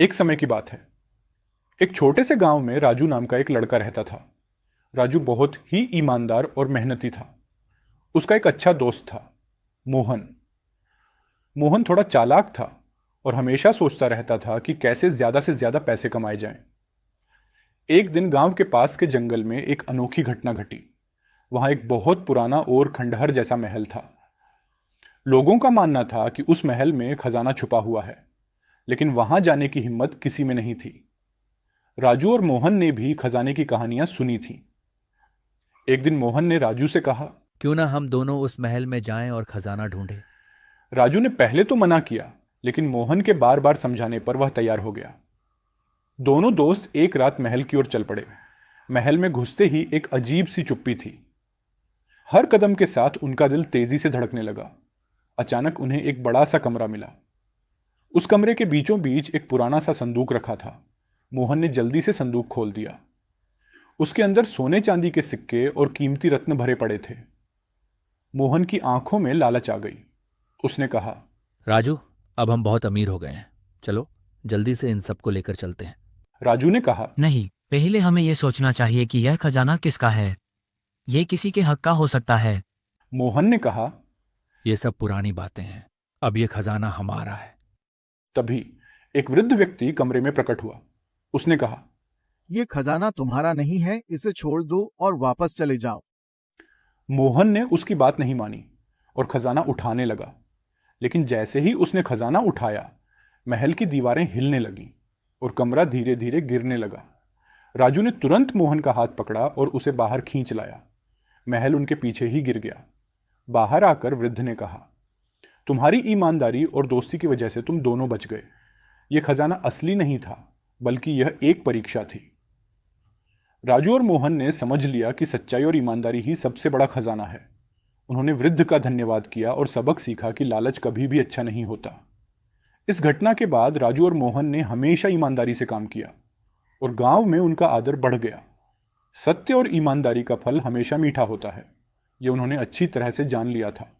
एक समय की बात है। एक छोटे से गांव में राजू नाम का एक लड़का रहता था। राजू बहुत ही ईमानदार और मेहनती था। उसका एक अच्छा दोस्त था, मोहन। मोहन थोड़ा चालाक था और हमेशा सोचता रहता था कि कैसे ज्यादा से ज्यादा पैसे कमाए जाएं। एक दिन गांव के पास के जंगल में एक अनोखी घटना घटी। वहां एक बहुत पुराना और खंडहर जैसा महल था। लोगों का मानना था कि उस महल में खजाना छुपा हुआ है, लेकिन वहां जाने की हिम्मत किसी में नहीं थी। राजू और मोहन ने भी खजाने की कहानियां सुनी थी। एक दिन मोहन ने राजू से कहा। क्यों ना हम दोनों उस महल में जाएं और खजाना ढूंढें। राजू ने पहले तो मना किया, लेकिन मोहन के बार बार समझाने पर वह तैयार हो गया। दोनों दोस्त एक रात महल की ओर चल पड़े। महल में घुसते ही एक अजीब सी चुप्पी थी। हर कदम के साथ उनका दिल तेजी से धड़कने लगा। अचानक उन्हें एक बड़ा सा कमरा मिला। उस कमरे के बीचों बीच एक पुराना सा संदूक रखा था। मोहन ने जल्दी से संदूक खोल दिया। उसके अंदर सोने चांदी के सिक्के और कीमती रत्न भरे पड़े थे। मोहन की आंखों में लालच आ गई। उसने कहा। राजू, अब हम बहुत अमीर हो गए हैं। चलो जल्दी से इन सबको लेकर चलते हैं। राजू ने कहा। नहीं, पहले हमें यह सोचना चाहिए कि यह खजाना किसका है। ये किसी के हक का हो सकता है। मोहन ने कहा। ये सब पुरानी बातें हैं। अब ये खजाना हमारा है। तभी एक वृद्ध व्यक्ति कमरे में प्रकट हुआ। उसने कहा। ये खजाना तुम्हारा नहीं है, इसे छोड़ दो और वापस चले जाओ। मोहन ने उसकी बात नहीं मानी और खजाना उठाने लगा। लेकिन जैसे ही उसने खजाना उठाया, महल की दीवारें हिलने लगीं और कमरा धीरे धीरे गिरने लगा। राजू ने तुरंत मोहन का हाथ पकड़ा और उसे बाहर खींच लाया। महल उनके पीछे ही गिर गया। बाहर आकर वृद्ध ने कहा, तुम्हारी ईमानदारी और दोस्ती की वजह से तुम दोनों बच गए। यह खजाना असली नहीं था, बल्कि यह एक परीक्षा थी। राजू और मोहन ने समझ लिया कि सच्चाई और ईमानदारी ही सबसे बड़ा खजाना है। उन्होंने वृद्ध का धन्यवाद किया और सबक सीखा कि लालच कभी भी अच्छा नहीं होता। इस घटना के बाद राजू और मोहन ने हमेशा ईमानदारी से काम किया और गांव में उनका आदर बढ़ गया। सत्य और ईमानदारी का फल हमेशा मीठा होता है, यह उन्होंने अच्छी तरह से जान लिया था।